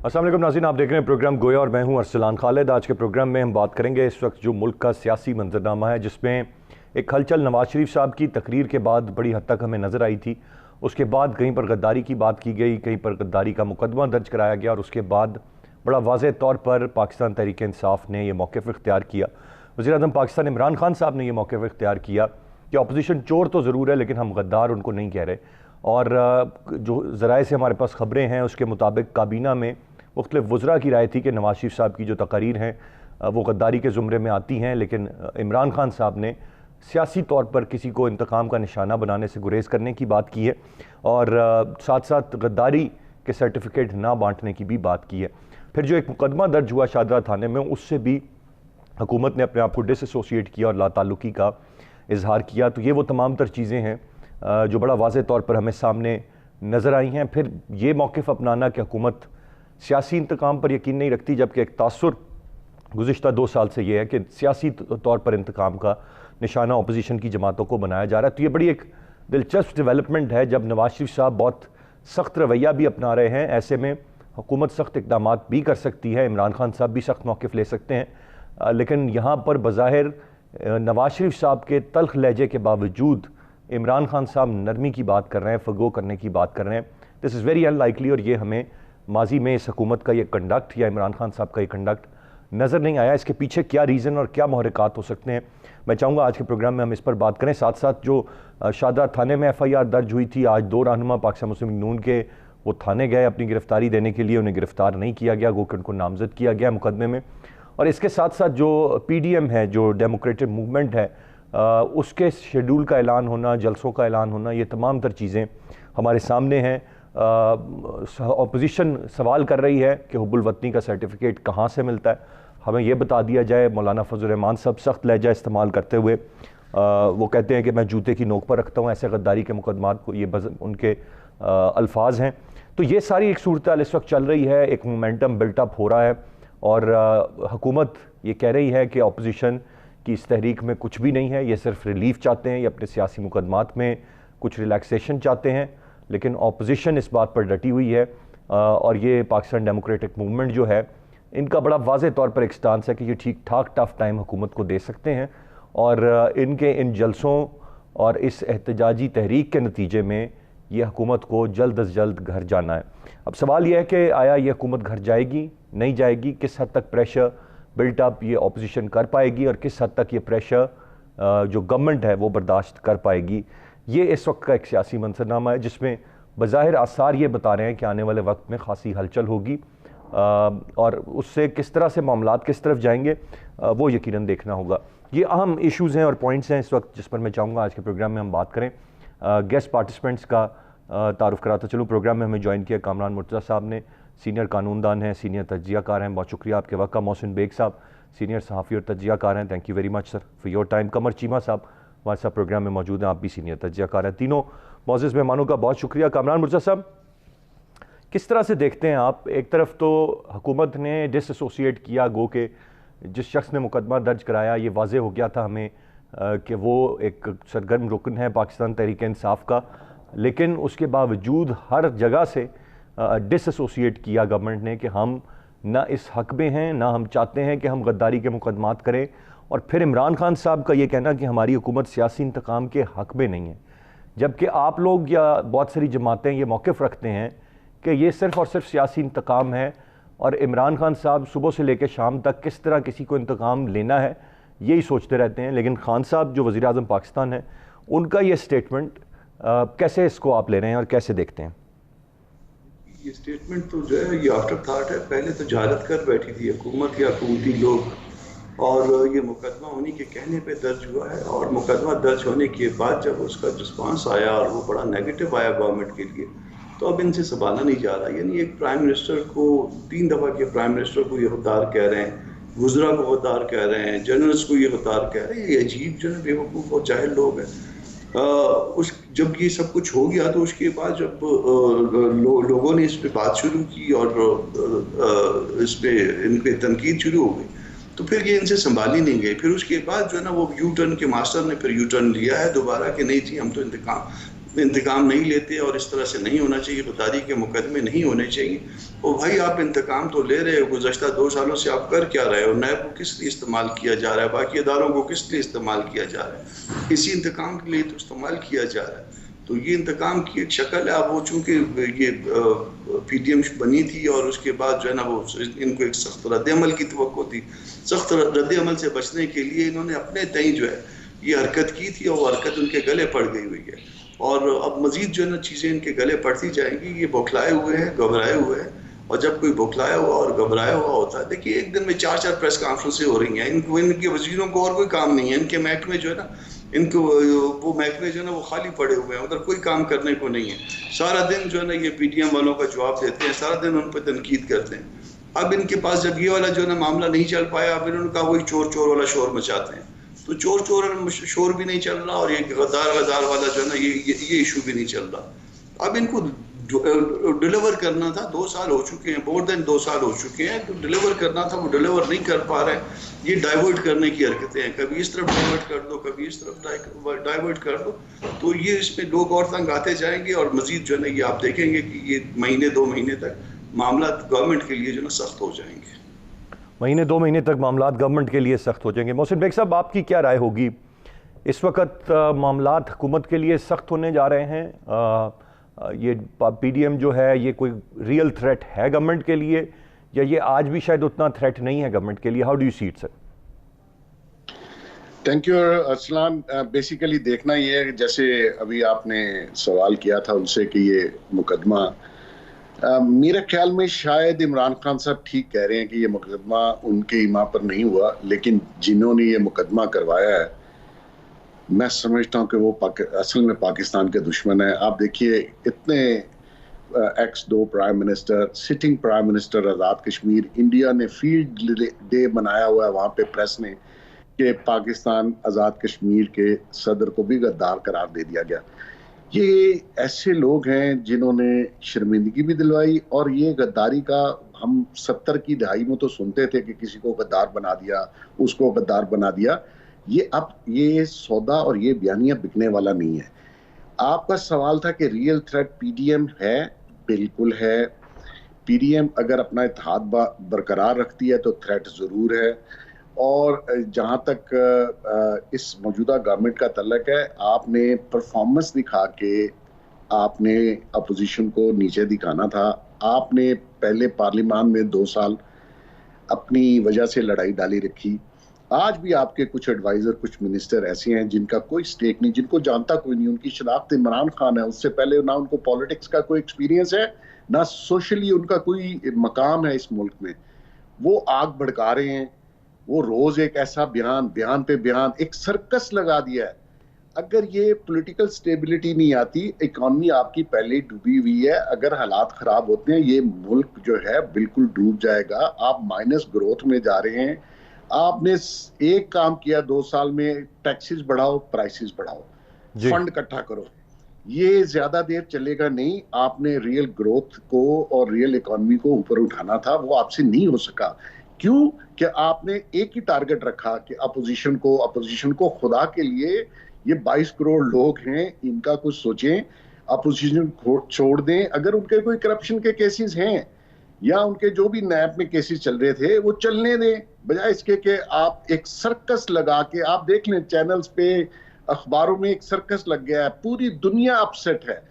अस्सलाम वालेकुम नाज़रीन, आप देख रहे हैं प्रोग्राम गोया और मैं हूं अरसलान खालिद। आज के प्रोग्राम में हम बात करेंगे इस वक्त जो मुल्क का सियासी मंजरनामा है, जिसमें एक हलचल नवाज शरीफ साहब की तकरीर के बाद बड़ी हद तक हमें नज़र आई थी। उसके बाद कहीं पर गद्दारी की बात की गई, कहीं पर गद्दारी का मुकदमा दर्ज कराया गया और उसके बाद बड़ा वाज़ेह तौर पर पाकिस्तान तहरीक इंसाफ ने यह मौक़िफ़ इख्तियार किया। वज़ीर-ए-आज़म पाकिस्तान इमरान खान साहब ने यह मौक़िफ़ इख्तियार किया कि अपोजिशन चोर तो ज़रूर है, लेकिन हम गद्दार उनको नहीं कह रहे। और जो ज़राए से हमारे पास ख़बरें हैं, उसके मुताबिक काबीना में मुख्तलिफ वज़रा की राय थी कि नवाज शरीफ साहब की जो तकारीर हैं वो गद्दारी के ज़ुमरे में आती हैं, लेकिन इमरान खान साहब ने सियासी तौर पर किसी को इंतकाम का निशाना बनाने से गुरेज़ करने की बात की है और साथ साथ गद्दारी के सर्टिफिकेट ना बांटने की भी बात की है। फिर जो एक मुकदमा दर्ज हुआ शाहदरा थाने में, उससे भी हुकूमत ने अपने आप को डिसएसोसिएट किया और लाताल्लुकी का इजहार किया। तो ये वो तमाम तर चीज़ें हैं जो बड़ा वाज़ेह तौर पर हमें सामने नज़र आई हैं। फिर ये मौक़िफ़ अपनाना कि हुकूमत सियासी इंतकाम पर यकीन नहीं रखती, जबकि एक तासुर गुज़िश्ता 2 साल से ये है कि सियासी तौर पर इंतकाम का निशाना अपोजिशन की जमातों को बनाया जा रहा है। तो ये बड़ी एक दिलचस्प डेवलपमेंट है जब नवाज शरीफ साहब बहुत सख्त रवैया भी अपना रहे हैं। ऐसे में हुकूमत सख्त इक़दाम भी कर सकती है, इमरान खान साहब भी सख्त मौक़िफ़ ले सकते हैं, लेकिन यहाँ पर बज़ाहिर नवाज शरीफ साहब के तल्ख़ लहजे के बावजूद इमरान खान साहब नरमी की बात कर रहे हैं, फ़गो करने की बात कर रहे हैं। दिस इज़ वेरी अनलाइकली और ये हमें माजी में इस हुकूमत का ये कंडक्ट या इमरान खान साहब का ये कंडक्ट नज़र नहीं आया। इसके पीछे क्या रीज़न और क्या महरक़ात हो सकते हैं, मैं चाहूँगा आज के प्रोग्राम में हम इस पर बात करें। साथ साथ जो शाहदरा थाने में FIR दर्ज हुई थी, आज 2 रहनुमा पाकिस्तान मुस्लिम लीग नून के वो थाने गए अपनी गिरफ्तारी देने के लिए, उन्हें गिरफ्तार नहीं किया गया, गो कि उनको नामजद किया गया मुकदमे में। और इसके साथ साथ जो PDM है, जो डेमोक्रेटिक मूवमेंट है, उसके शेड्यूल का ऐलान होना, जलसों का ऐलान होना, ये तमाम तर चीज़ें हमारे सामने हैं। अपोजिशन सवाल कर रही है कि हुब्बुल वतनी का सर्टिफिकेट कहाँ से मिलता है, हमें यह बता दिया जाए। मौलाना फजल रहमान साहब सख्त लहजा इस्तेमाल करते हुए वो कहते हैं कि मैं जूते की नोक पर रखता हूँ ऐसे गद्दारी के मुकदमात को, ये उनके अल्फाज हैं। तो ये सारी एक सूरत इस वक्त चल रही है, एक मोमेंटम बिल्टअप हो रहा है और हुकूमत ये कह रही है कि अपोजिशन की इस तहरीक में कुछ भी नहीं है, ये सिर्फ रिलीफ चाहते हैं, ये अपने सियासी मुकदमात में कुछ रिलैक्सेशन चाहते हैं। लेकिन अपोजिशन इस बात पर डटी हुई है और ये पाकिस्तान डेमोक्रेटिक मूवमेंट जो है, इनका बड़ा वाज़ेह तौर पर एक स्टांस है कि ये ठीक ठाक टफ टाइम हुकूमत को दे सकते हैं और इनके इन जलसों और इस एहतजाजी तहरीक के नतीजे में ये हुकूमत को जल्द अज जल्द घर जाना है। अब सवाल यह है कि आया ये हुकूमत घर जाएगी, नहीं जाएगी, किस हद तक प्रेशर बिल्टअप ये अपोजिशन कर पाएगी और किस हद तक ये प्रेशर जो गवर्नमेंट है वो बर्दाश्त कर पाएगी। ये इस वक्त का एक सियासी मंजरनामा है जिसमें बज़ाहिर आसार ये बता रहे हैं कि आने वाले वक्त में खासी हलचल होगी और उससे किस तरह से मामलात किस तरफ जाएंगे वो यकीनन देखना होगा। ये अहम इश्यूज़ हैं और पॉइंट्स हैं इस वक्त जिस पर मैं चाहूँगा आज के प्रोग्राम में हम बात करें। गेस्ट पार्टिसिपेंट्स का तारुफ कराता चलूँ। प्रोग्राम में हमें ज्वाइन किया कामरान मुर्तज़ा साहब ने, सीनियर कानूनदान हैं, सीनियर तज्ज़ियाकार हैं, बहुत शुक्रिया आपके वक्त का। मोहसिन बेग साहब सीनियर सहाफ़ी और तज्ज़ियाकार हैं, thank you very much sir for your time. Qamar Cheema साहब हमारे साथ प्रोग्राम में मौजूद हैं, आप भी सीनियर तज्ज़ियाकार हैं। तीनों मौजूद मेहमानों का बहुत शुक्रिया। कामरान मुर्तज़ा साहब, किस तरह से देखते हैं आप? एक तरफ तो हुकूमत ने डिसएसोसिएट किया, गो के जिस शख्स ने मुकदमा दर्ज कराया ये वाज़ेह हो गया था हमें कि वो एक सरगर्म रुकन है पाकिस्तान तहरीक इंसाफ का, लेकिन उसके बावजूद हर जगह से डिसएसोसिएट किया गवर्नमेंट ने कि हम ना इस हक़ में हैं, ना हम चाहते हैं कि हम गद्दारी के मुकदमात करें। और फिर इमरान खान साहब का ये कहना कि हमारी हुकूमत सियासी इंतकाम के हक़ में नहीं है, जबकि आप लोग या बहुत सारी जमातें ये मौक़िफ़ रखते हैं कि ये सिर्फ़ और सिर्फ सियासी इंतकाम है और इमरान खान साहब सुबह से लेकर शाम तक किस तरह किसी को इंतकाम लेना है यही सोचते रहते हैं। लेकिन खान साहब जो वज़ीर-ए-आज़म पाकिस्तान है, उनका ये स्टेटमेंट कैसे इसको आप ले रहे हैं और कैसे देखते हैं? ये स्टेटमेंट तो जो है ये आफ्टर थाट है। पहले तो जहालत कर बैठी थी हुकूमत या हुकूमती लोग और ये मुकदमा उन्हीं के कहने पे दर्ज हुआ है और मुकदमा दर्ज होने के बाद जब उसका रिस्पांस आया और वो बड़ा नेगेटिव आया गवर्नमेंट के लिए, तो अब इनसे संभाला नहीं जा रहा। यानी एक प्राइम मिनिस्टर को 3 दफ़ा के प्राइम मिनिस्टर को ये हुक्मदार कह रहे हैं, वज़रा को हुक्मदार कह रहे हैं, जनरल्स को ये हुक्मदार कह रहे हैं। ये अजीब जो है बेवकूफ़ और जाहिल लोग हैं। उस जब ये सब कुछ हो गया तो उसके बाद जब लोगों ने इस पे बात शुरू की और इस पे इन पे तनकीद शुरू हो गई, तो फिर ये इनसे संभाली नहीं गई। फिर उसके बाद जो है ना वो यू टर्न के मास्टर ने फिर यू टर्न लिया है दोबारा कि नहीं जी हम तो इंतकाम इंतकाम नहीं लेते और इस तरह से नहीं होना चाहिए, गद्दारी के मुकदमे नहीं होने चाहिए। और भाई आप इंतकाम तो ले रहे हो, गुज़श्ता 2 सालों से आप कर क्या रहे हो? नैब को किस लिए इस्तेमाल किया जा रहा है, बाकी इदारों को किस लिए इस्तेमाल किया जा रहा है? इसी इंतकाम के लिए तो इस्तेमाल किया जा रहा है। तो ये इंतकाम की एक शक्ल है। अब वो चूँकि ये PDM बनी थी और उसके बाद जो है ना वो इनको एक सख्त रद्द-ए-अमल की तवक्को थी। सख्त रद्द-ए-अमल से बचने के लिए इन्होंने अपने तय जो है ये हरकत की थी और वो हरकत उनके गले पड़ गई हुई है। और अब मजीद जो है ना चीज़ें इनके गले पड़ती जाएंगी। ये बौखलाए हुए हैं, घबराए हुए हैं। और जब कोई बौखलाया हुआ और घबराया हुआ होता है, देखिए एक दिन में 4-4 प्रेस कॉन्फ्रेंसें हो रही हैं। इनको, इनके वजीरों को और कोई काम नहीं है। इनके महकमे जो है ना, इनको वो महकमे जो है ना वो खाली पड़े हुए हैं, उधर कोई काम करने को नहीं है। सारा दिन जो है ना ये PDM वालों का जवाब देते हैं, सारा दिन उन पर तनकीद करते हैं। अब इनके पास जब ये वाला जो है ना मामला नहीं चल पाया, अब इन्होंने कहा वही चोर चोर वाला शोर मचाते हैं। तो चोर चोर शोर भी नहीं चल रहा और ये गद्दार गद्दार वाला जो है ना ये इशू भी नहीं चल रहा। अब इनको डिलीवर करना था, 2 साल हो चुके हैं, मोर देन 2 साल हो चुके हैं, तो डिलीवर करना था, वो डिलीवर नहीं कर पा रहे हैं। ये डाइवर्ट करने की हरकतें हैं, कभी इस तरफ डाइवर्ट कर दो, कभी इस तरफ डाइवर्ट कर दो। तो ये इसमें लोग और तंग आते जाएंगे और मजीद जो है ना ये आप देखेंगे कि ये महीने 2 महीने तक मामला गवर्नमेंट के लिए जो है ना सख्त हो जाएंगे। महीने 2 महीने तक मामलात गवर्नमेंट के लिए सख्त हो जाएंगे। मोहसिन बेग साहब, आपकी क्या राय होगी? इस वक्त मामलात हुकूमत के लिए सख्त होने जा रहे हैं। ये PDM जो है ये कोई रियल थ्रेट है गवर्नमेंट के लिए, या ये आज भी शायद उतना थ्रेट नहीं है गवर्नमेंट के लिए? How do you see it sir? Thank you Aslam. Basically देखना ये है, जैसे अभी आपने सवाल किया था उनसे कि ये मुकदमा, मेरे ख्याल में शायद इमरान खान साहब ठीक कह रहे हैं कि ये मुकदमा उनके इमा पर नहीं हुआ, लेकिन जिन्होंने ये मुकदमा करवाया है मैं समझता हूं कि वो असल में पाकिस्तान के दुश्मन है। आप देखिए इतने X2 prime minister, sitting prime minister Azad Kashmir, India ने फील्ड डे बनाया हुआ है वहाँ पे प्रेस ने कि पाकिस्तान आज़ाद कश्मीर के सदर को भी गद्दार करार दे दिया गया। ये ऐसे लोग हैं जिन्होंने शर्मिंदगी भी दिलवाई, और ये गद्दारी का हम 70 की दहाई में तो सुनते थे कि किसी को गद्दार बना दिया, उसको गद्दार बना दिया। ये अब ये सौदा और ये बयानिया बिकने वाला नहीं है। आपका सवाल था कि रियल थ्रेट PDM है, बिल्कुल है। PDM अगर अपना इत्तेहाद बरकरार रखती है तो थ्रेट ज़रूर है। और जहाँ तक इस मौजूदा गवर्नमेंट का तल्लक है, आपने परफॉर्मेंस दिखा के आपने अपोजिशन को नीचे दिखाना था। आपने पहले पार्लियामान में 2 साल अपनी वजह से लड़ाई डाली रखी। आज भी आपके कुछ एडवाइजर, कुछ मिनिस्टर ऐसे हैं जिनका कोई स्टेक नहीं, जिनको जानता कोई नहीं, उनकी शनाख्त इमरान खान है, उससे पहले ना उनको पॉलिटिक्स का कोई एक्सपीरियंस है, ना सोशली उनका कोई मकाम है इस मुल्क में। वो आग भड़का रहे हैं, वो रोज एक ऐसा बयान पे बयान, एक सर्कस लगा दिया है। अगर ये पॉलिटिकल स्टेबिलिटी नहीं आती, इकॉनमी आपकी पहले ही डूबी हुई है, अगर हालात खराब होते हैं ये मुल्क जो है बिल्कुल डूब जाएगा। आप माइनस ग्रोथ में जा रहे हैं। आपने एक काम किया 2 साल में, टैक्सेस बढ़ाओ, प्राइसेस बढ़ाओ, फंड इकट्ठा करो। ये ज्यादा देर चलेगा नहीं। आपने रियल ग्रोथ को और रियल इकॉनमी को ऊपर उठाना था, वो आपसे नहीं हो सका। क्यों? कि आपने एक ही टारगेट रखा कि अपोजिशन को खुदा के लिए ये 22 करोड़ लोग हैं, इनका कुछ सोचें, अपोजिशन छोड़ दें। अगर उनके कोई करप्शन के केसेस हैं या उनके जो भी नैब में केसेस चल रहे थे वो चलने दें, बजाय इसके कि आप एक सर्कस लगा के, आप देख लें चैनल्स पे, अखबारों में एक सर्कस लग गया है, पूरी दुनिया अपसेट है।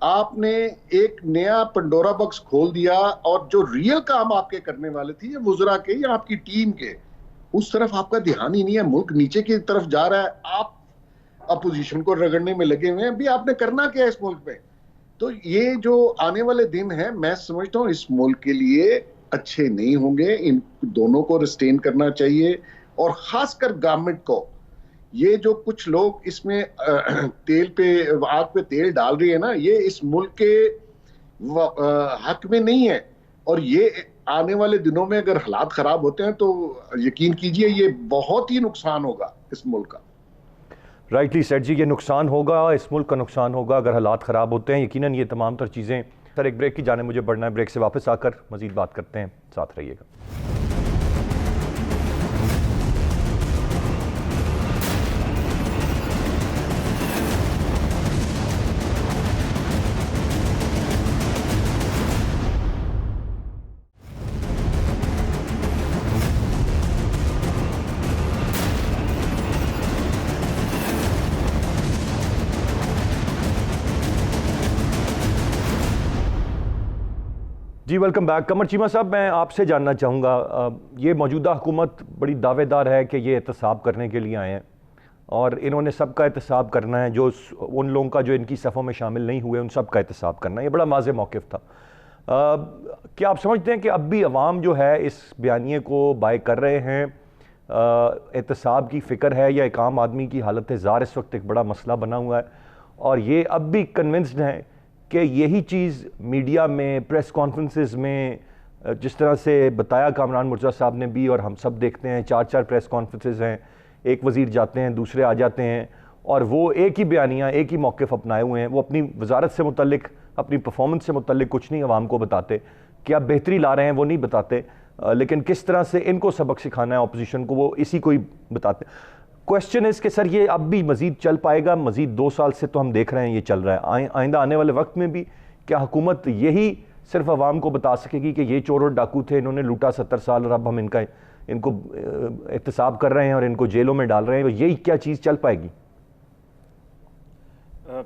आपने एक नया पंडोरा बॉक्स खोल दिया और जो रियल काम आपके करने वाले थे, ये वुज़रा के या आपकी टीम के, उस तरफ आपका ध्यान ही नहीं है। मुल्क नीचे की तरफ जा रहा है, आप अपोजिशन को रगड़ने में लगे हुए हैं। भी आपने करना क्या है इस मुल्क में? तो ये जो आने वाले दिन हैं, मैं समझता हूँ इस मुल्क के लिए अच्छे नहीं होंगे। इन दोनों को रिस्टेन करना चाहिए, और खासकर गवर्नमेंट को। ये जो कुछ लोग इसमें आग पे तेल डाल रही है ना, ये इस मुल्क के हक में नहीं है। और ये आने वाले दिनों में अगर हालात खराब होते हैं तो यकीन कीजिए ये बहुत ही नुकसान होगा इस मुल्क का। राइटली सेठ जी, ये नुकसान होगा, इस मुल्क का नुकसान होगा अगर हालात ख़राब होते हैं। यकीनन ये तमाम तर चीज़ें। सर एक ब्रेक की जाने मुझे बढ़ना है, ब्रेक से वापस आकर मज़ीद बात करते हैं, साथ रहिएगा। जी वेलकम बैक। कमर चीमा साहब, मैं आपसे जानना चाहूँगा, ये मौजूदा हुकूमत बड़ी दावेदार है कि ये एहतसाब करने के लिए आए हैं और इन्होंने सबका एहतसाब करना है, जो उन लोगों का जो इनकी सफ़ों में शामिल नहीं हुए उन सब का एहतसाब करना है। ये बड़ा वाज़ेह मौक़िफ़ था। क्या आप समझते हैं कि अब भी अवाम जो है इस बयानिए को बाय कर रहे हैं, एहतसाब की फ़िक्र है, या एक आम आदमी की हालत ज़ार इस वक्त एक बड़ा मसला बना हुआ है और ये अब भी कन्विंस्ड हैं कि यही चीज़ मीडिया में, प्रेस कॉन्फ्रेंसेस में, जिस तरह से बताया कामरान मुर्तज़ा साहब ने भी और हम सब देखते हैं, 4-4 प्रेस कॉन्फ्रेंसेस हैं, एक वज़ीर जाते हैं, दूसरे आ जाते हैं और वो एक ही बयानिया, एक ही मौक़िफ़ अपनाए हुए हैं। वो अपनी वजारत से मुतल्लिक, अपनी परफॉर्मेंस से मुतल्लिक कुछ नहीं आवाम को बताते, क्या बेहतरी ला रहे हैं वो नहीं बताते, लेकिन किस तरह से इनको सबक सिखाना है अपोजिशन को, वो इसी को ही बताते। क्वेश्चन इज़ कि सर ये अब भी मज़ीद चल पाएगा? मज़ीद 2 साल से तो हम देख रहे हैं ये चल रहा है, आइंदा आने वाले वक्त में भी क्या हुकूमत यही सिर्फ आवाम को बता सकेगी कि ये चोर और डाकू थे, इन्होंने लूटा 70 साल और अब हम इनको एहतसाब कर रहे हैं और इनको जेलों में डाल रहे हैं, यही क्या चीज़ चल पाएगी?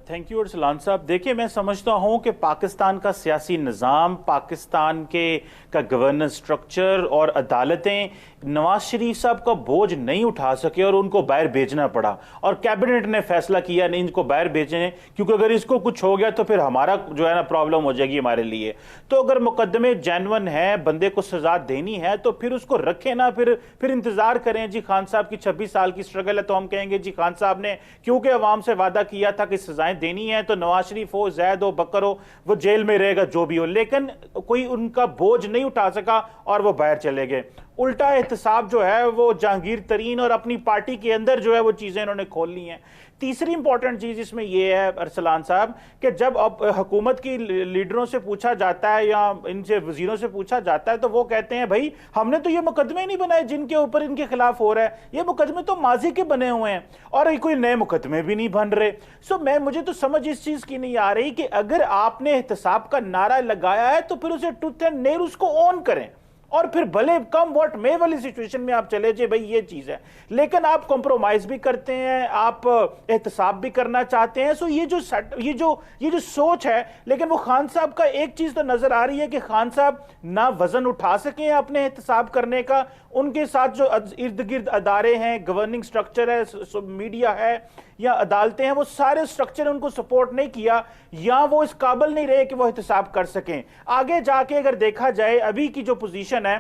थैंक यू अरसलान साहब। देखिए, मैं समझता हूं कि पाकिस्तान का सियासी निज़ाम, पाकिस्तान का गवर्नेंस स्ट्रक्चर और अदालतें नवाज शरीफ साहब का बोझ नहीं उठा सके और उनको बाहर भेजना पड़ा और कैबिनेट ने फैसला किया नहीं इनको बाहर भेजने, क्योंकि अगर इसको कुछ हो गया तो फिर हमारा जो है ना प्रॉब्लम हो जाएगी हमारे लिए। तो अगर मुकदमे जेन्युइन है, बंदे को सजा देनी है तो फिर उसको रखें ना, फिर इंतजार करें। जी खान साहब की 26 साल की स्ट्रगल है तो हम कहेंगे जी खान साहब ने क्योंकि अवाम से वादा किया था कि सजाएं देनी है, तो नवाज शरीफ हो, जैद हो, बकर हो, वो जेल में रहेगा जो भी हो, लेकिन कोई उनका बोझ नहीं उठा सका और वो बाहर चले गए। उल्टा एहतसाब जो है वो जहांगीर तरीन और अपनी पार्टी के अंदर जो है वो चीजें इन्होंने खोल ली हैं। तीसरी इंपॉर्टेंट चीज इसमें यह है अरसलान साहब कि जब अब हुकूमत की लीडरों से पूछा जाता है या इनसे वजीरों से पूछा जाता है तो वो कहते हैं भाई हमने तो ये मुकदमे नहीं बनाए जिनके ऊपर इनके खिलाफ हो रहा है, ये मुकदमे तो माजी के बने हुए हैं और कोई नए मुकदमे भी नहीं बन रहे। सो मुझे तो समझ इस चीज की नहीं आ रही कि अगर आपने एहतसाब का नारा लगाया है तो फिर उसे टूथ एंड नेल उसको ऑन करें और फिर भले कम वोट में वाली सिचुएशन में आप चले जाए, भाई ये चीज है, लेकिन आप कॉम्प्रोमाइज भी करते हैं, आप एहतसाब भी करना चाहते हैं। सो ये जो सोच है, लेकिन वो खान साहब का एक चीज तो नजर आ रही है कि खान साहब ना वजन उठा सके अपने एहतसाब करने का, उनके साथ जो इर्द गिर्द अदारे हैं, गवर्निंग स्ट्रक्चर है, मीडिया है या अदालतें हैं, वो सारे स्ट्रक्चर ने उनको सपोर्ट नहीं किया या वो इस काबिल नहीं रहे कि वो एहतसाब कर सकें। आगे जाके अगर देखा जाए अभी की जो पोजीशन है,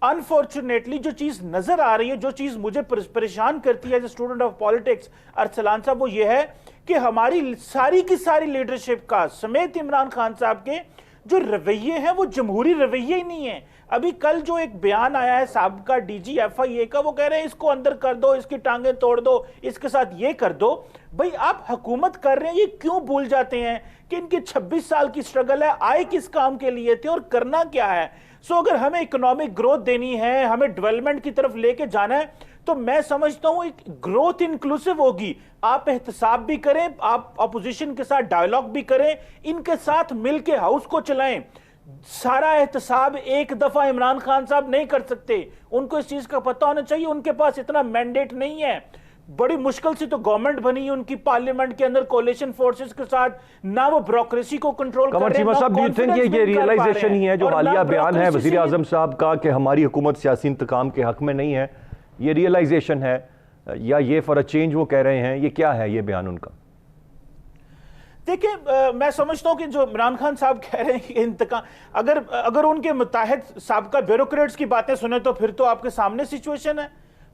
अनफॉर्चुनेटली जो चीज नजर आ रही है, जो चीज मुझे परेशान करती है as a student of politics Arsalan साहब, वो ये है कि हमारी सारी की सारी लीडरशिप का समेत इमरान खान साहब के जो रवैये हैं वो जमहूरी रवैये ही नहीं है। अभी कल जो एक बयान आया है साबका डीजी FIA का, वो कह रहे हैं इसको अंदर कर दो, इसकी टांगे तोड़ दो, इसके साथ ये कर दो। भाई आप हुकूमत कर रहे हैं, ये क्यों भूल जाते हैं कि इनकी 26 साल की स्ट्रगल है, आए किस काम के लिए थे और करना क्या है। सो अगर हमें इकोनॉमिक ग्रोथ देनी है, हमें डेवलपमेंट की तरफ लेके जाना है, तो मैं समझता हूं एक ग्रोथ इंक्लूसिव होगी। आप एहतसाब भी करें, आप अपोजिशन के साथ डायलॉग भी करें, इनके साथ मिलके हाउस को चलाएं। सारा एहतसाब एक दफा इमरान खान साहब नहीं कर सकते, उनको इस चीज का पता होना चाहिए, उनके पास इतना मैंडेट नहीं है। बड़ी मुश्किल से तो गवर्नमेंट बनी उनकी पार्लियामेंट के अंदर कोalition फोर्सेस के साथ, ना वो ब्यूरोक्रेसी को कंट्रोल कर रहे हैं। साहब, you think ये रियलाइजेशन ही है जो हालिया बयान है वजीर आजम साहब का कि हमारी हुकूमत सियासी इंतकाम के हक में नहीं है, ये रियलाइजेशन है या ये फॉर अ चेंज वो कह रहे हैं, ये क्या है ये बयान उनका? देखिए, मैं समझता हूं कि जो इमरान खान साहब कह रहे हैं कि इंतकाम, अगर उनके मुताहिद साबका ब्यूरोक्रेट्स की बातें सुने तो फिर तो आपके सामने सिचुएशन है।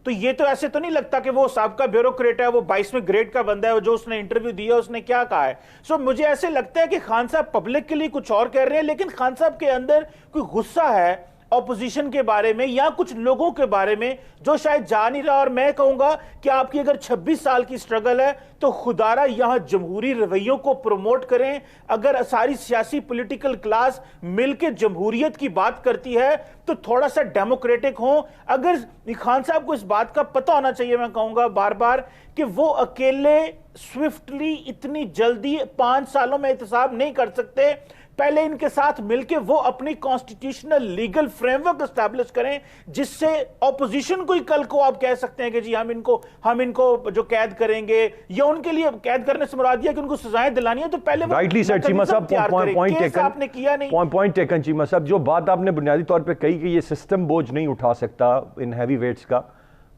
तो ये तो ऐसे तो नहीं लगता कि वो साबका ब्यूरोक्रेट है, वो 22वें ग्रेड का बंदा है, जो उसने इंटरव्यू दिया उसने क्या कहा है। सो मुझे ऐसे लगता है कि खान साहब पब्लिक के लिए कुछ और कह रहे हैं, लेकिन खान साहब के अंदर कोई गुस्सा है ऑपोजिशन के बारे में या कुछ लोगों के बारे में जो शायद जा नहीं रहा। और मैं कहूंगा कि आपकी अगर 26 साल की स्ट्रगल है तो खुदारा यहां जमहूरी रवैयों को प्रमोट करें। अगर सारी सियासी पॉलिटिकल क्लास मिलकर जमहूरियत की बात करती है तो थोड़ा सा डेमोक्रेटिक हो। अगर खान साहब को इस बात का पता होना चाहिए, मैं कहूंगा बार बार, कि वो अकेले स्विफ्टली इतनी जल्दी 5 सालों में एहतसाब नहीं कर सकते। पहले इनके साथ मिलकर वो अपनी कॉन्स्टिट्यूशनल लीगल फ्रेमवर्क एस्टैब्लिश करें, जिससे ऑपोजिशन को ही कल को आप कह सकते हैं कि जी हम इनको जो कैद करेंगे, या उनके लिए कैद करने से मुराद है कि उनको सजाएं दिलानी है, तो पहले राइटली सर चीमा साहब, आपने किया नहीं। पॉइंट टेकन चीमा साहब। जो बात आपने बुनियादी तौर पे कही कि ये सिस्टम बोझ नहीं उठा सकता इन हैवी वेट्स का,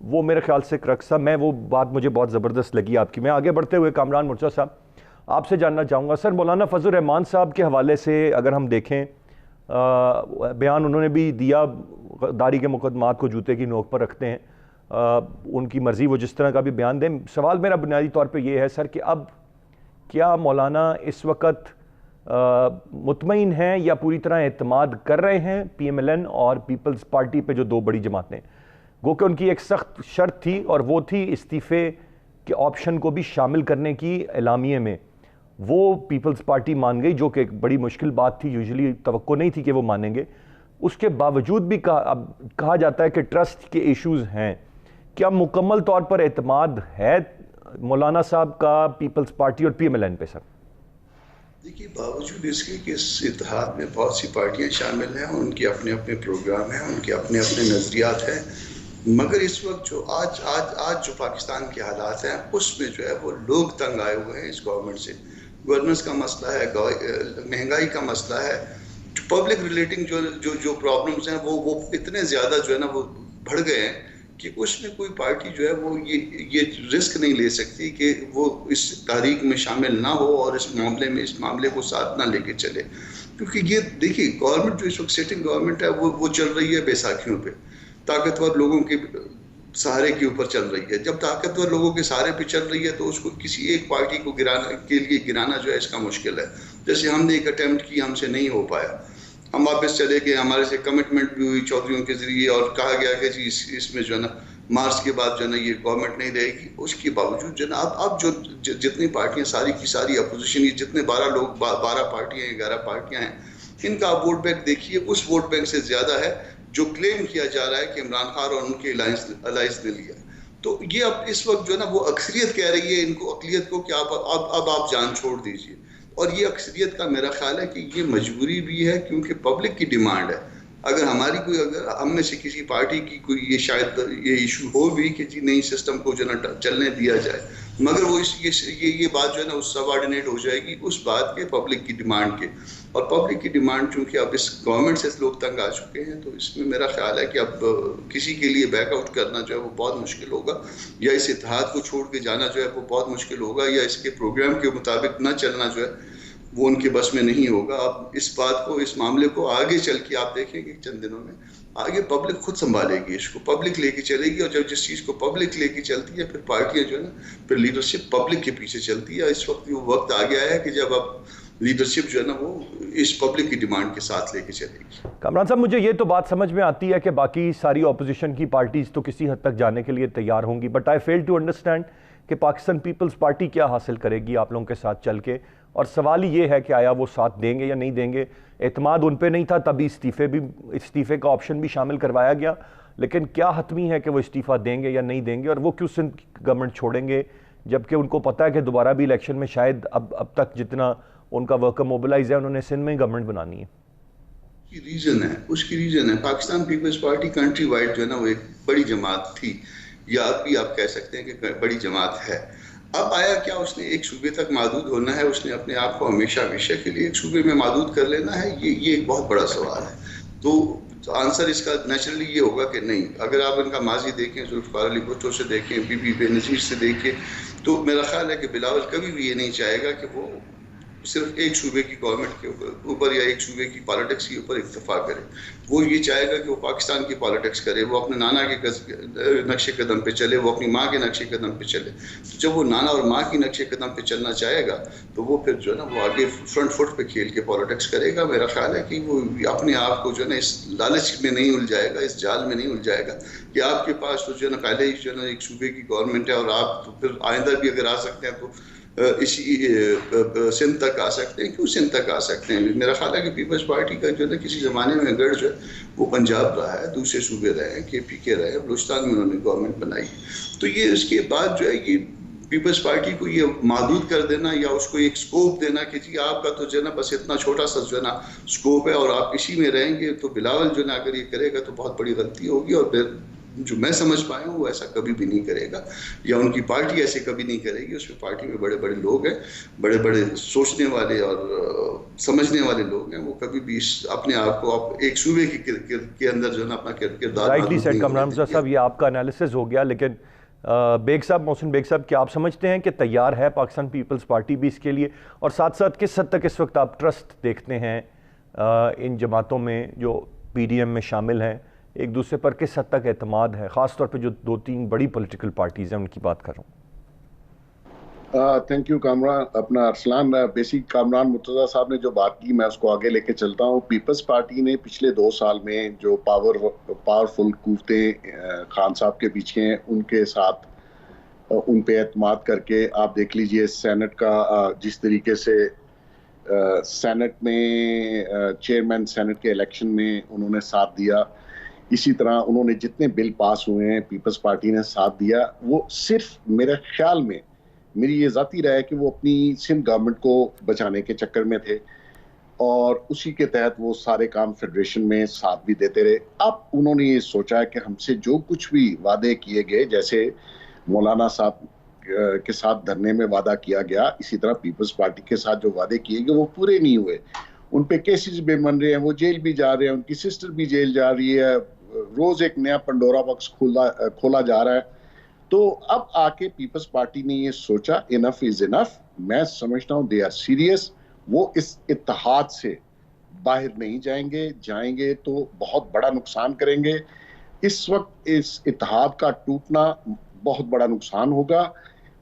वो मेरे ख्याल से क्रक्स था। मैं वो बात मुझे बहुत ज़बरदस्त लगी आपकी। मैं आगे बढ़ते हुए कामरान मुर्तज़ा साहब आपसे जानना चाहूँगा, सर मौलाना फजल रहमान साहब के हवाले से अगर हम देखें, बयान उन्होंने भी दिया, गद्दारी के मुकदमात को जूते की नोक पर रखते हैं, उनकी मर्ज़ी वो जिस तरह का भी बयान दें। सवाल मेरा बुनियादी तौर पे ये है सर कि अब क्या मौलाना इस वक्त मुतमईन हैं या पूरी तरह एतमाद कर रहे हैं PMLN और पीपल्स पार्टी पे, जो दो बड़ी जमातें, गो कि उनकी एक सख्त शर्त थी और वो थी इस्तीफ़े के ऑप्शन को भी शामिल करने की एलामिये में, वो पीपल्स पार्टी मान गई, जो कि एक बड़ी मुश्किल बात थी, यूजुअली तवक्को नहीं थी कि वो मानेंगे। उसके बावजूद भी कहा जाता है कि ट्रस्ट के इश्यूज़ हैं। क्या मुकम्मल तौर पर एतमाद है मौलाना साहब का पीपल्स पार्टी और PMLN पे? सर देखिए, बावजूद इसके कि इस इत्तेहाद में बहुत सी पार्टियां शामिल हैं, उनके अपने अपने प्रोग्राम हैं, उनके अपने अपने नज़रियात हैं, मगर इस वक्त जो आज जो पाकिस्तान के हालात हैं उसमें जो है वो लोग तंग आए हुए हैं इस गवर्नमेंट से। गवर्नेंस का मसला है, महंगाई का मसला है, पब्लिक रिलेटिंग जो प्रॉब्लम्स हैं वो इतने ज़्यादा जो है ना वो बढ़ गए हैं कि उसमें कोई पार्टी जो है वो ये रिस्क नहीं ले सकती कि वो इस तारीख में शामिल ना हो और इस मामले को साथ ना लेके चले। क्योंकि ये देखिए, गवर्नमेंट जो इस वक्त सिटिंग गवर्नमेंट है वो चल रही है बैसाखियों पे, ताकतवर लोगों के सहारे के ऊपर चल रही है। जब ताकतवर लोगों के सहारे पे चल रही है तो उसको किसी एक पार्टी को गिराना जो है इसका मुश्किल है। जैसे हमने एक अटेम्प्ट की, हमसे नहीं हो पाया, हम वापस चले गए, हमारे से कमिटमेंट भी हुई चौधरियों के जरिए और कहा गया कि जी इसमें जो है ना मार्च के बाद जो है ना ये गवर्नमेंट नहीं रहेगी। उसके बावजूद जो है ना अब जो जितनी पार्टियां सारी की सारी अपोजिशन, ये जितने 12 पार्टियां 11 पार्टियां हैं, इनका वोट बैंक देखिए, उस वोट बैंक से ज्यादा है जो क्लेम किया जा रहा है कि इमरान खान और उनके अलायंस ने लिया। तो ये अब इस वक्त जो है ना वो अक्सरियत कह रही है इनको, अकलियत को, कि अब आप जान छोड़ दीजिए। और ये अक्सरियत का मेरा ख्याल है कि ये मजबूरी भी है, क्योंकि पब्लिक की डिमांड है। अगर हम में से किसी पार्टी की कोई ये इशू हो भी कि जी नई सिस्टम को जो ना चलने दिया जाए, मगर वो ये बात जो है ना उस सबऑर्डिनेट हो जाएगी उस बात के, पब्लिक की डिमांड के। और पब्लिक की डिमांड चूंकि अब इस गवर्नमेंट से लोग तंग आ चुके हैं, तो इसमें मेरा ख्याल है कि अब किसी के लिए बैकआउट करना जो है वो बहुत मुश्किल होगा, या इस इत्तेहाद को छोड़ के जाना जो है वो बहुत मुश्किल होगा, या इसके प्रोग्राम के मुताबिक न चलना जो है वो उनके बस में नहीं होगा। अब इस बात को, इस मामले को आगे चल के आप देखेंगे चंद दिनों में आगे पब्लिक खुद संभालेगी, इसको पब्लिक लेके चलेगी। और जब जिस चीज़ को पब्लिक लेके चलती है, फिर पार्टियां जो है ना, फिर लीडरशिप पब्लिक के पीछे चलती है। इस वक्त वो वक्त आ गया है कि जब अब लीडरशिप जो है ना वो इस पब्लिक की डिमांड के साथ लेके चलेगी। कामरान साहब, मुझे ये तो बात समझ में आती है कि बाकी सारी ऑपोजिशन की पार्टीज तो किसी हद तक जाने के लिए तैयार होंगी, but I fail to understand कि पाकिस्तान पीपल्स पार्टी क्या हासिल करेगी आप लोगों के साथ चल के। और सवाल ये है कि आया वो साथ देंगे या नहीं देंगे। एतमाद उन पे नहीं था, तभी इस्तीफे का ऑप्शन भी शामिल करवाया गया, लेकिन क्या हतमी है कि वो इस्तीफ़ा देंगे या नहीं देंगे? और वो क्यों सिंध गवर्नमेंट छोड़ेंगे, जबकि उनको पता है कि दोबारा भी इलेक्शन में शायद अब तक जितना उनका वर्कर मोबिलाइज है, उन्होंने सिंध में ही गवर्नमेंट बनानी है। उसकी रीजन है पाकिस्तान पीपल्स पार्टी कंट्री वाइड जो है ना वो एक बड़ी जमात थी, या अब भी आप कह सकते हैं कि बड़ी जमात है। अब आया क्या, उसने एक सूबे तक महदूद होना है, उसने अपने आप को हमेशा के लिए एक सूबे में महदूद कर लेना है, ये एक बहुत बड़ा सवाल है। तो आंसर इसका नेचुरली ये होगा कि नहीं। अगर आप इनका माजी देखें, जुल्फ़िकार अली भुट्टो से देखें, बीबी बेनज़ीर से देखें, तो मेरा ख्याल है कि बिलावल कभी भी ये नहीं चाहेगा कि वो सिर्फ एक सूबे की गवर्नमेंट के ऊपर या एक सूबे की पॉलिटिक्स के ऊपर इक्तफा करे। वो ये चाहेगा कि वो पाकिस्तान की पॉलिटिक्स करे, वो अपने नाना के नक्शे कदम पे चले, वो अपनी माँ के नक्शे कदम पे चले। तो जब वो नाना और माँ की नक्शे कदम पे चलना चाहेगा, तो वो फिर जो है ना वो आगे फ्रंट फुट पे खेल के पॉलिटिक्स करेगा। मेरा ख्याल है कि वो अपने आप को जो है ना इस लालच में नहीं उलझाएगा, इस जाल में नहीं उलझाएगा कि आपके पास तो जो है ना पहले ही जो है ना एक सूबे की गवर्नमेंट है और आप तो फिर आइंदा भी अगर आ सकते हैं तो इसी सिंध तक आ सकते हैं। क्यों सिंध तक आ सकते हैं? मेरा ख्याल है कि पीपल्स पार्टी का जो है किसी ज़माने में गढ़ जो है वो पंजाब रहा है, दूसरे सूबे रहे हैं, KPK रहे, बलूचिस्तान में उन्होंने गवर्नमेंट बनाई। तो ये इसके बाद जो है ये पीपल्स पार्टी को ये महदूद कर देना या उसको एक स्कोप देना कि जी आपका तो जो है ना बस इतना छोटा सा जो है ना स्कोप है और आप इसी में रहेंगे, तो बिलावल जो है ना अगर ये करेगा तो बहुत बड़ी गलती होगी। और फिर जो मैं समझ पाया हूँ वो ऐसा कभी भी नहीं करेगा, या उनकी पार्टी ऐसे कभी नहीं करेगी। उसमें पार्टी में बड़े बड़े लोग हैं, बड़े बड़े सोचने वाले और समझने वाले लोग हैं। वो कभी भी अपने आप को एक सूबे के अंदर जो है ना अपना किरदार राइटली सेड कमरान रमज़ा साहब, ये आपका एनालिसिस हो गया, लेकिन बेग साहब, मोहसिन बेग साहब, क्या आप समझते हैं कि तैयार है पाकिस्तान पीपल्स पार्टी भी इसके लिए? और साथ साथ किस हद तक इस वक्त आप ट्रस्ट देखते हैं इन जमातों में जो PDM में शामिल हैं, एक दूसरे पर किस हद तक एतमाद है, ख़ास तौर पे जो 2-3 बड़ी पॉलिटिकल पार्टीज़ हैं उनकी बात कर रहा हूँ। थैंक यू कामरान, अपना अरसलान। बेसिक कामरान मुर्तज़ा साहब ने जो बात की मैं उसको आगे लेके चलता हूँ। पीपल्स पार्टी ने पिछले 2 साल में जो पावरफुल कुव्वतें खान साहब के पीछे हैं उनके साथ उन पे एतमाद करके आप देख लीजिए सेनेट का जिस तरीके से सेनेट में चेयरमैन सेनेट के इलेक्शन में उन्होंने साथ दिया, इसी तरह उन्होंने जितने बिल पास हुए हैं पीपल्स पार्टी ने साथ दिया। वो सिर्फ मेरे ख्याल में, मेरी ये ज़ाती राय है कि वो अपनी सिंध गवर्नमेंट को बचाने के चक्कर में थे और उसी के तहत वो सारे काम फेडरेशन में साथ भी देते रहे। अब उन्होंने ये सोचा है कि हमसे जो कुछ भी वादे किए गए, जैसे मौलाना साहब के साथ धरने में वादा किया गया, इसी तरह पीपल्स पार्टी के साथ जो वादे किए गए वो पूरे नहीं हुए। उन पे केसेस भी बन रहे हैं, वो जेल भी जा रहे हैं, उनकी सिस्टर भी जेल जा रही है, रोज एक नया पंडोरा बॉक्स खोला जा रहा है। तो अब आके पीपल्स पार्टी ने ये सोचा इनफ इज इनफ। मैं समझता हूँ दे आर सीरियस। वो इस इत्तेहाद से बाहर नहीं जाएंगे तो बहुत बड़ा नुकसान करेंगे। इस वक्त इस इत्तेहाद का टूटना बहुत बड़ा नुकसान होगा।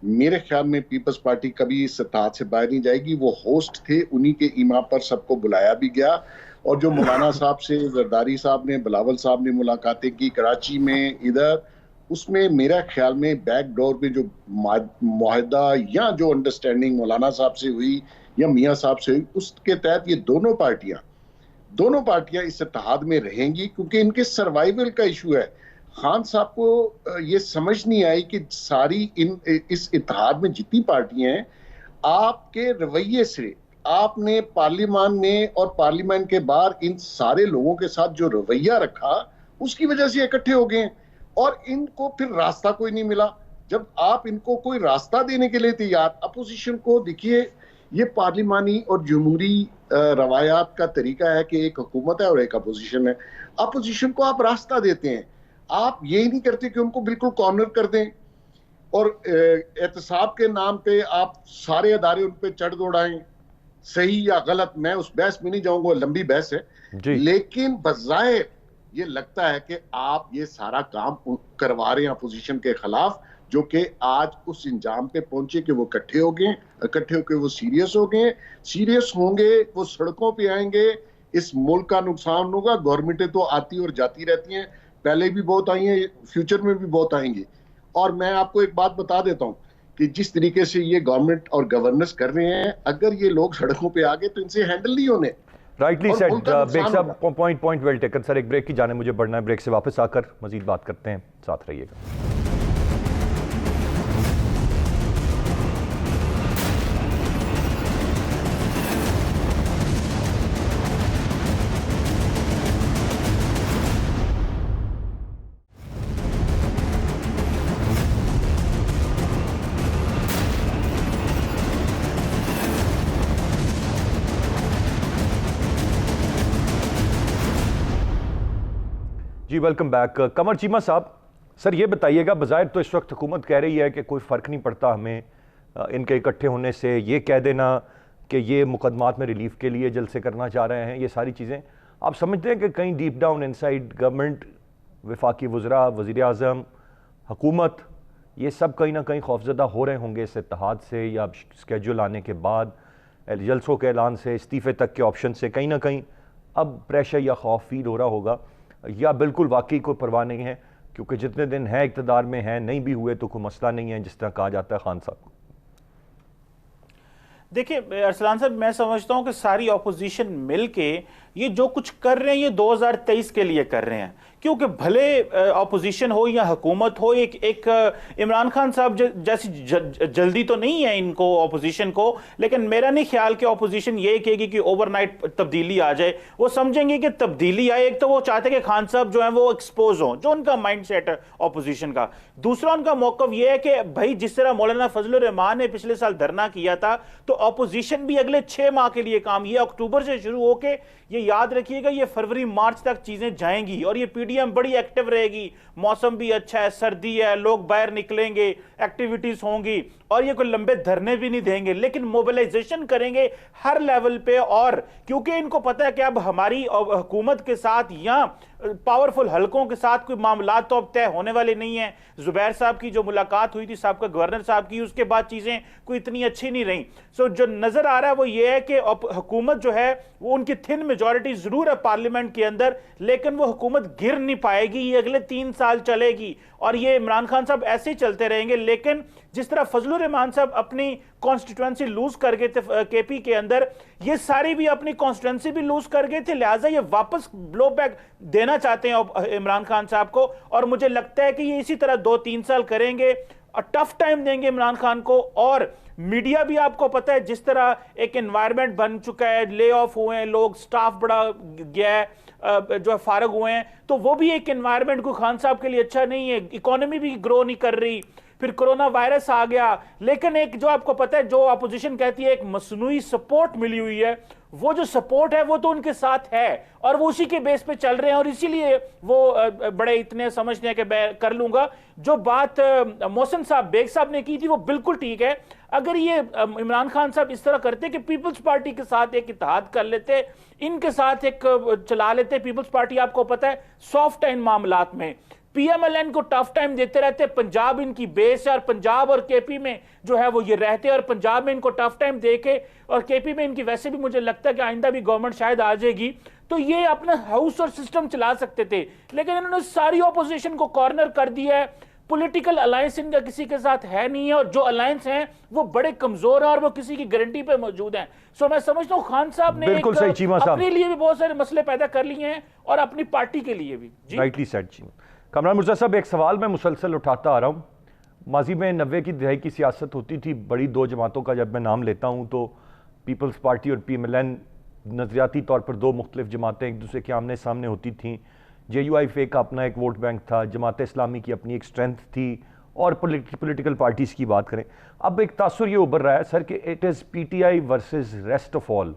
मेरे ख्याल में पीपल्स पार्टी कभी इस इत्तेहाद से बाहर नहीं जाएगी। वो होस्ट थे, उन्हीं के ईमा पर सबको बुलाया भी गया। और जो मौलाना साहब से जरदारी साहब ने, बिलावल साहब ने मुलाकातें की कराची में, इधर, उसमें मेरा ख्याल में बैकडोर पे जो मुआहदा या जो अंडरस्टैंडिंग मौलाना साहब से हुई या मियाँ साहब से हुई, उसके तहत ये दोनों पार्टियां इस इत्तेहाद में रहेंगी, क्योंकि इनके सर्वाइवल का इशू है। खान साहब को ये समझ नहीं आई कि सारी इस इत्तेहाद में जितनी पार्टियां हैं, आपके रवैये से, आपने पार्लियामान में और पार्लियामेंट के बाहर इन सारे लोगों के साथ जो रवैया रखा, उसकी वजह से इकट्ठे हो गए और इनको फिर रास्ता कोई नहीं मिला। जब आप इनको कोई रास्ता देने के लिए तैयार, अपोजिशन को देखिए, ये पार्लिमानी और जमहूरी रवायात का तरीका है कि एक हुकूमत है और एक अपोजिशन है। अपोजिशन को आप रास्ता देते हैं, आप ये नहीं करते कि उनको बिल्कुल कॉर्नर कर दें और एहतसाब के नाम पे आप सारे अदारे उन पे चढ़ दौड़ाएं। सही या गलत मैं उस बहस में नहीं जाऊंगा, लंबी बहस है, लेकिन बजाय ये लगता है कि आप ये सारा काम करवा रहे हैं अपोजिशन के खिलाफ, जो कि आज उस इंजाम पे पहुंचे कि वो इकट्ठे होके वो सीरियस होंगे, वो सड़कों पे आएंगे। इस मुल्क का नुकसान होगा। गवर्नमेंटें तो आती और जाती रहती हैं, पहले भी बहुत आई हैं, फ्यूचर में भी बहुत आएंगी। और मैं आपको एक बात बता देता हूं कि जिस तरीके से ये गवर्नमेंट और गवर्नेंस कर रहे हैं, अगर ये लोग सड़कों पे आ गए तो इनसे हैंडल नहीं होने। राइटली सेड बेग साहब, पॉइंट वेल टेकन। सर एक ब्रेक की जाने मुझे बढ़ना है, ब्रेक से वापस आकर मजीद बात करते हैं, साथ रहिएगा। जी वेलकम बैक। कमर चीमा साहब, सर ये बताइएगा, बज़ाहिर तो इस वक्त हुकूमत कह रही है कि कोई फ़र्क नहीं पड़ता हमें इनके इकट्ठे होने से, ये कह देना कि ये मुकदमात में रिलीफ के लिए जलसे करना चाह रहे हैं, ये सारी चीज़ें आप समझते हैं कि कहीं डीप डाउन इनसाइड गवर्नमेंट, वफाकी वज़रा, वज़ीर आज़म, हुकूमत, ये सब कहीं ना कहीं खौफजदा हो रहे होंगे इस इत्तेहाद से, या स्केड्यूल आने के बाद, जलसों के ऐलान से, इस्तीफ़े तक के ऑप्शन से कहीं ना कहीं अब प्रेशर या खौफ फील हो रहा होगा, या बिल्कुल वाकई कोई परवाह नहीं है क्योंकि जितने दिन है इक़्तिदार में है, नहीं भी हुए तो कोई मसला नहीं है, जिस तरह कहा जाता है खान साहब को? देखिए अरसलान साहब, मैं समझता हूं कि सारी ऑपोजिशन मिलके ये जो कुछ कर रहे हैं ये 2023 के लिए कर रहे हैं, क्योंकि भले ऑपोजिशन हो या हुकूमत हो, एक इमरान खान साहब जैसी जल्दी तो नहीं है इनको ऑपोजिशन को, लेकिन मेरा नहीं ख्याल कि ऑपोजिशन ये कहेगी कि ओवरनाइट तब्दीली आ जाए। वो समझेंगे कि तब्दीली आए, एक तो वो चाहते कि खान साहब जो है वो एक्सपोज हो, जो उनका माइंड सेट है ऑपोजिशन का। दूसरा उनका मौकफ ये है कि भाई जिस तरह मौलाना फजलुर रहमान ने पिछले साल धरना किया था, तो ऑपोजिशन भी अगले 6 माह के लिए काम, ये अक्टूबर से शुरू होके ये याद रखिएगा ये फरवरी मार्च तक चीजें जाएंगी और ये पीडीएम बड़ी एक्टिव रहेगी। मौसम भी अच्छा है, सर्दी है, लोग बाहर निकलेंगे, एक्टिविटीज होंगी और ये कोई लंबे धरने भी नहीं देंगे, लेकिन मोबिलाइजेशन करेंगे हर लेवल पे। और क्योंकि इनको पता है कि अब हमारी हुकूमत के साथ या पावरफुल हलकों के साथ कोई मामला तो अब तय होने वाले नहीं है। जुबैर साहब की जो मुलाकात हुई थी साहब गवर्नर साहब की, उसके बाद चीजें कोई इतनी अच्छी नहीं रही। सो जो नजर आ रहा है वो ये है कि हुकूमत जो है वो उनकी थिन मेजॉरिटी जरूर है पार्लियामेंट के अंदर, लेकिन वो हुकूमत गिर नहीं पाएगी। ये अगले 3 साल चलेगी और ये इमरान खान साहब ऐसे ही चलते रहेंगे। लेकिन जिस तरह फजलुर रहमान साहब अपनी कॉन्स्टिट्यूएंसी लूज कर गए थे केपी के अंदर, ये सारी भी अपनी कॉन्स्टिट्यूएंसी भी लूज कर गए थे, लिहाजा ये वापस ब्लो बैक देना चाहते हैं इमरान खान साहब को। और मुझे लगता है कि ये इसी तरह 2-3 साल करेंगे, टफ टाइम देंगे इमरान खान को। और मीडिया भी आपको पता है जिस तरह एक एनवायरनमेंट बन चुका है, ले ऑफ हुए हैं लोग, स्टाफ बड़ा गया है, जो है फारग हुए हैं, तो वो भी एक एनवायरनमेंट को खान साहब के लिए अच्छा नहीं है। इकोनॉमी भी ग्रो नहीं कर रही, फिर कोरोना वायरस आ गया। लेकिन एक जो आपको पता है, जो अपोजिशन कहती है एक मसनूई सपोर्ट मिली हुई है, वो जो सपोर्ट है वो तो उनके साथ है और वो उसी के बेस पे चल रहे हैं। और इसीलिए वो बड़े इतने समझते हैं कि मैं कर लूंगा। जो बात मोहसिन साहब बेग साहब ने की थी वो बिल्कुल ठीक है। अगर ये इमरान खान साहब इस तरह करते कि पीपल्स पार्टी के साथ एक इत्तेहाद कर लेते, इनके साथ एक चला लेते, पीपल्स पार्टी आपको पता है सॉफ्ट है इन मामलात में, पीएमएलएन को टफ टाइम देते रहते, पंजाब इनकी बेस है और पंजाब और केपी में जो है वो ये रहते हैं और पंजाब में इनको टफ टाइम देके और केपी में इनकी वैसे भी मुझे लगता है कि आइंदा भी गवर्नमेंट शायद आ जाएगी, तो ये अपना हाउस और सिस्टम चला सकते थे। लेकिन इन्होंने सारी ऑपोजिशन को कॉर्नर कर दिया है। पॉलिटिकल अलायंस इनका किसी के साथ है नहीं है और जो अलायंस हैं वो बड़े कमजोर हैं और वो किसी की गारंटी पे मौजूद हैं। सो मैं समझता हूं खान साहब ने अपने लिए भी बहुत सारे मसले पैदा कर लिए हैं और अपनी पार्टी के लिए भी। Rightly said Cheema. कामरान मुर्जा साहब, एक सवाल मैं मुसलसल उठाता आ रहा हूँ। माजी में 90 की दहाई की सियासत होती थी, बड़ी 2 जमातों का जब मैं नाम लेता हूँ तो पीपल्स पार्टी और पीएमएलएन नज़रियाती तौर पर 2 मुख्तलिफ जमातें एक दूसरे के आमने सामने होती थीं। JUIF का अपना एक वोट बैंक था, जमात इस्लामी की अपनी एक स्ट्रेंथ थी और पॉलिटिकल पार्टीज़ की बात करें, अब एक तासुर ये उभर रहा है सर कि it is PTI versus rest of all,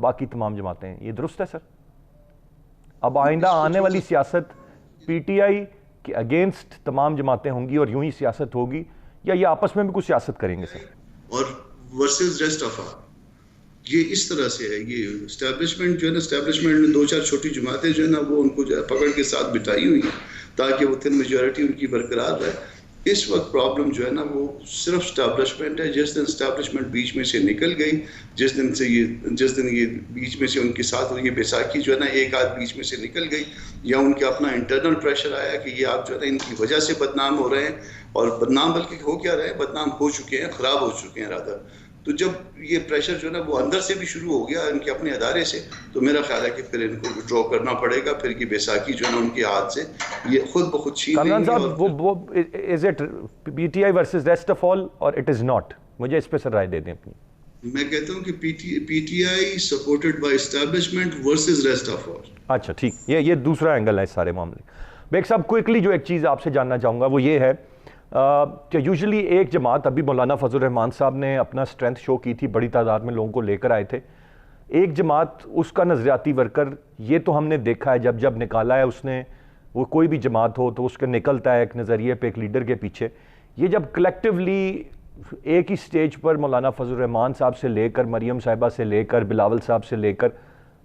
बाकी तमाम जमातें। ये दुरुस्त है सर? अब आइंदा आने वाली सियासत PTI के अगेंस्ट तमाम जमातें होंगी और यूं ही सियासत होगी, या ये आपस में भी कुछ सियासत करेंगे सर? और वर्सेस रेस्ट ऑफ ऑल, ये इस तरह से है। ये एस्टैब्लिशमेंट जो है ना, एस्टैब्लिशमेंट में 2-4 छोटी जमातें जो है ना वो उनको जो है पकड़ के साथ बिठाई हुई है ताकि वो थिन मेजॉरिटी उनकी बरकरार रहे। इस वक्त प्रॉब्लम जो है ना वो सिर्फ एस्टैब्लिशमेंट है। जिस दिन एस्टैब्लिशमेंट बीच में से निकल गई, जिस दिन ये बीच में से उनके साथ हुई बैसाखी जो है ना, एक आध बीच में से निकल गई या उनके अपना इंटरनल प्रेशर आया कि ये आप जो है ना इनकी वजह से बदनाम हो रहे हैं, और बदनाम बल्कि हो क्या रहे हैं, बदनाम हो चुके हैं, खराब हो चुके हैं रादर। तो जब ये प्रेशर जो है ना वो अंदर से भी शुरू हो गया इनके अपने अदारे से, तो मेरा ख्याल है कि फिर इनको विड्रॉ करना पड़ेगा। फिर ये बैसाखी जो है ना उनके हाथ से ये खुद ब खुद छीन लेंगे। वो is it PTI versus rest of all और इट इज नॉट? मुझे इस पे सर राय दे दें अपनी। मैं कहता हूं कि PTI supported by establishment versus rest of all. अच्छा ठीक, ये दूसरा एंगल है इस सारे मामले। बेग साहब, क्विकली जो एक चीज़ आपसे जानना चाहूँगा वो ये है कि यूजुअली एक जमात, अभी मौलाना फजल रहमान साहब ने अपना स्ट्रेंथ शो की थी, बड़ी तादाद में लोगों को लेकर आए थे। एक जमात, उसका नज़रियाती वर्कर, ये तो हमने देखा है जब जब निकाला है उसने, वो कोई भी जमात हो तो उसका निकलता है एक नज़रिए पे, एक लीडर के पीछे। ये जब कलेक्टिवली एक ही स्टेज पर मौलाना फजल रहमान साहब से लेकर मरियम साहिबा से लेकर बिलावल साहब से लेकर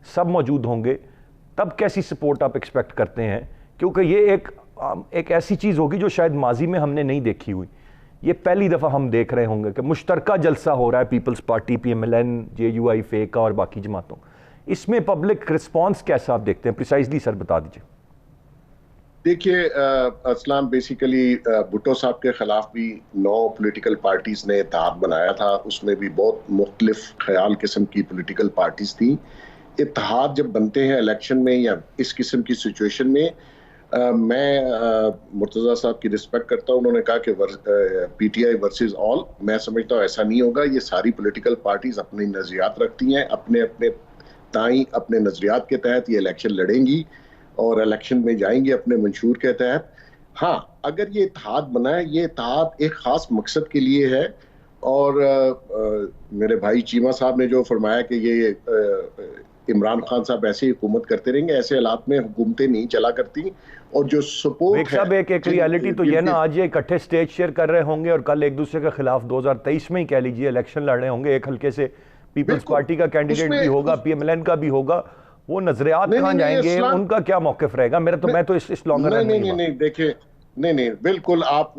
सब मौजूद होंगे, तब कैसी सपोर्ट आप एक्सपेक्ट करते हैं? क्योंकि ये एक ऐसी चीज़ होगी जो शायद माजी में हमने नहीं देखी हुई। ये पहली दफ़ा हम देख रहे होंगे कि मुश्तरका जलसा हो रहा है पीपल्स पार्टी, PMLN, JUIF का और बाकी जमातों। इसमें पब्लिक रिस्पांस कैसा आप देखते हैं? प्रिसाइजली सर बता दीजिए। देखिए असलाम, बेसिकली भुट्टो साहब के खिलाफ भी 9 पॉलिटिकल पार्टीज ने इत्तेहाद बनाया था। उसमें भी बहुत मुख्तलिफ ख्याल किस्म की पॉलिटिकल पार्टीज थी। इत्तेहाद जब बनते हैं इलेक्शन में या इस किस्म की सिचुएशन में, मैं मुर्तज़ा साहब की रिस्पेक्ट करता हूँ। उन्होंने कहा कि पीटीआई वर्सेस ऑल, मैं समझता हूँ ऐसा नहीं होगा। ये सारी पॉलिटिकल पार्टीज अपनी नज़रियात रखती हैं, अपने अपने ताई अपने नज़रियात के तहत ये इलेक्शन लड़ेंगी और इलेक्शन में जाएंगी अपने मंशूर के तहत। हाँ, अगर ये इत्तेहाद बना है, ये इत्तेहाद एक ख़ास मकसद के लिए है। और मेरे भाई चीमा साहब ने जो फरमाया कि ये इमरान खान साहब ऐसे ही हुकूमत करते रहेंगे, ऐसे हालात में हुकूमतें नहीं चला करती। और जो सपोर्ट है एक रियलिटी तो ये ना, आज ये इकट्ठे स्टेज शेयर कर रहे होंगे और कल एक दूसरे के खिलाफ 2023 में ही कह लीजिए इलेक्शन लड़ रहे होंगे। एक हल्के से पीपल्स पार्टी का कैंडिडेट भी होगा, पीएमएलएन का भी होगा। वो नजरियात कहाँ जाएंगे, उनका क्या मौकिफ रहेगा? मैं तो इस लॉन्गर रन में नहीं देखिए, नहीं बिल्कुल आप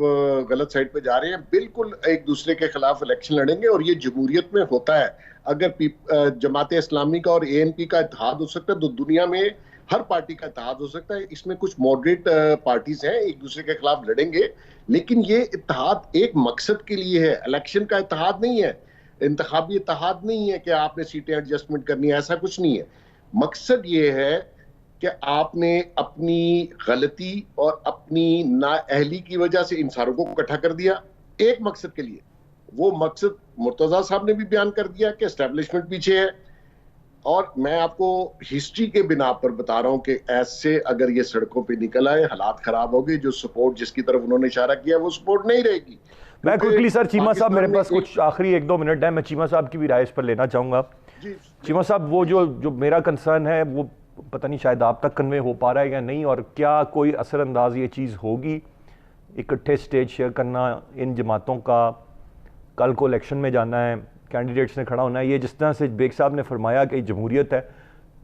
गलत साइड पे जा रहे हैं। बिल्कुल एक दूसरे के खिलाफ इलेक्शन लड़ेंगे और ये जमहूरियत में होता है। अगर जमात इस्लामी का और एएनपी का इत्तेहाद हो सकता है तो दुनिया में हर पार्टी का इत्तेहाद हो सकता है। इसमें कुछ मॉडरेट पार्टीज हैं, एक दूसरे के खिलाफ लड़ेंगे, लेकिन ये इत्तेहाद एक मकसद के लिए है। इलेक्शन का इत्तेहाद नहीं है, इंतखाबी इत्तेहाद नहीं है कि आपने सीटें एडजस्टमेंट करनी है, ऐसा कुछ नहीं है। मकसद ये है कि आपने अपनी गलती और अपनी नाअहली की वजह से इंसानों को इकट्ठा कर दिया एक मकसद के लिए। वो मकसद मुर्तजा साहब ने भी बयान कर दिया कि एस्टेब्लिशमेंट पीछे है। और मैं आपको हिस्ट्री के बिना पर बता रहा हूं कि ऐसे अगर ये सड़कों पे निकल आए, हालात खराब हो गए। जो सपोर्ट जिसकी तरफ उन्होंने इशारा किया वो सपोर्ट नहीं रहेगी। मैं क्विकली सर, चीमा साहब मेरे पास कुछ आखिरी 1-2 मिनट है, मैं चीमा साहब की भी राय इस पर लेना चाहूंगा। चीमा साहब, वो जो मेरा कंसर्न है वो पता नहीं शायद आप तक कन्वे हो पा रहा है या नहीं, और क्या कोई असरअंदाज ये चीज़ होगी इकट्ठे स्टेज शेयर करना इन जमातों का, कल को इलेक्शन में जाना है, कैंडिडेट्स ने खड़ा होना है। ये जिस तरह से बेग साहब ने फरमाया कि जमहूरियत है,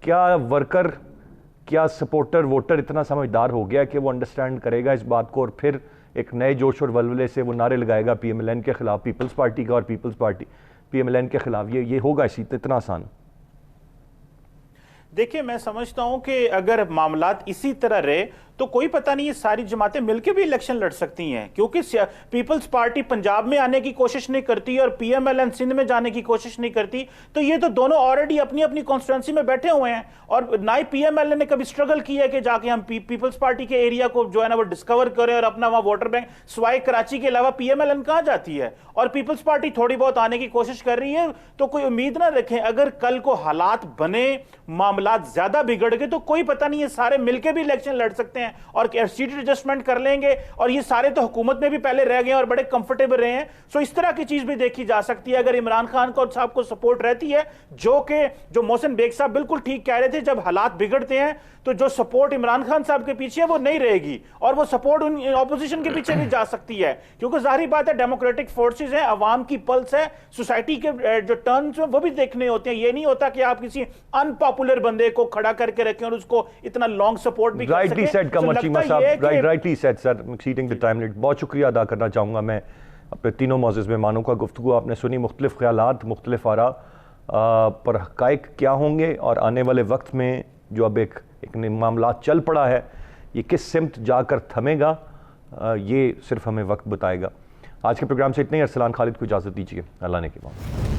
क्या वर्कर, क्या सपोर्टर, वोटर इतना समझदार हो गया कि वो अंडरस्टैंड करेगा इस बात को और फिर एक नए जोश और वलवले से वो नारे लगाएगा पीएमएलएन के खिलाफ, पीपल्स पार्टी का, और पीपल्स पार्टी पीएमएलएन के खिलाफ? ये होगा इतना आसान? देखिए, मैं समझता हूं कि अगर मामलात इसी तरह रहे तो कोई पता नहीं, ये सारी जमातें मिलकर भी इलेक्शन लड़ सकती हैं, क्योंकि पीपल्स पार्टी पंजाब में आने की कोशिश नहीं करती और पीएमएलएन सिंध में जाने की कोशिश नहीं करती। तो ये तो दोनों ऑलरेडी अपनी अपनी कॉन्स्टिट्यूंसी में बैठे हुए हैं, और ना ही पीएमएलएन ने कभी स्ट्रगल किया है कि जाके हम पीपल्स पार्टी के एरिया को जो है ना वो डिस्कवर करें और अपना वहां वोटर बैंक। स्वाई कराची के अलावा पीएमएलएन कहां जाती है? और पीपल्स पार्टी थोड़ी बहुत आने की कोशिश कर रही है। तो कोई उम्मीद ना रखें, अगर कल को हालात बने, मामलात ज्यादा बिगड़ गए, तो कोई पता नहीं, ये सारे मिलकर भी इलेक्शन लड़ सकते हैं और सीट एडजस्टमेंट कर लेंगे। और ये सारे तो हुकूमत में भी पहले रह गए और बड़े कंफर्टेबल रहे हैं। सो इस तरह की चीज भी देखी जा सकती है अगर इमरान खान को साहब को सपोर्ट रहती है, जो मोहसिन बेग साहब बिल्कुल ठीक कह रहे थे, जब हालात बिगड़ते हैं तो जो सपोर्ट इमरान खान साहब के पीछे है वो नहीं रहेगी, और वो सपोर्ट ऑपोजिशन के पीछे भी जा सकती है, क्योंकि जाहिर बात है डेमोक्रेटिक फोर्सेस है, अवाम की पल्स है, सोसाइटी के जो टर्न्स हैं वो भी देखने होते हैं। ये नहीं होता कि आप किसी अनपॉपुलर बंदे को खड़ा करके रखें और उसको इतना लॉन्ग सपोर्ट भी कर सकें। Rightly said sir, exceeding the time limit. बहुत शुक्रिया अदा करना चाहूँगा मैं अपने तीनों मौजूद मेहमानों का। गुफ्तगू आपने सुनी, मुख्तलिफ ख्यालात, मुख्तलिफ आरा पर हक़ाइक़ क्या होंगे और आने वाले वक्त में जो अब एक मामला चल पड़ा है ये किस सिमत जाकर थमेगा, ये सिर्फ हमें वक्त बताएगा। आज के प्रोग्राम से इतने ही। अरसलान खालिद को इजाज़त दीजिए, अल्लाह ने के बाद।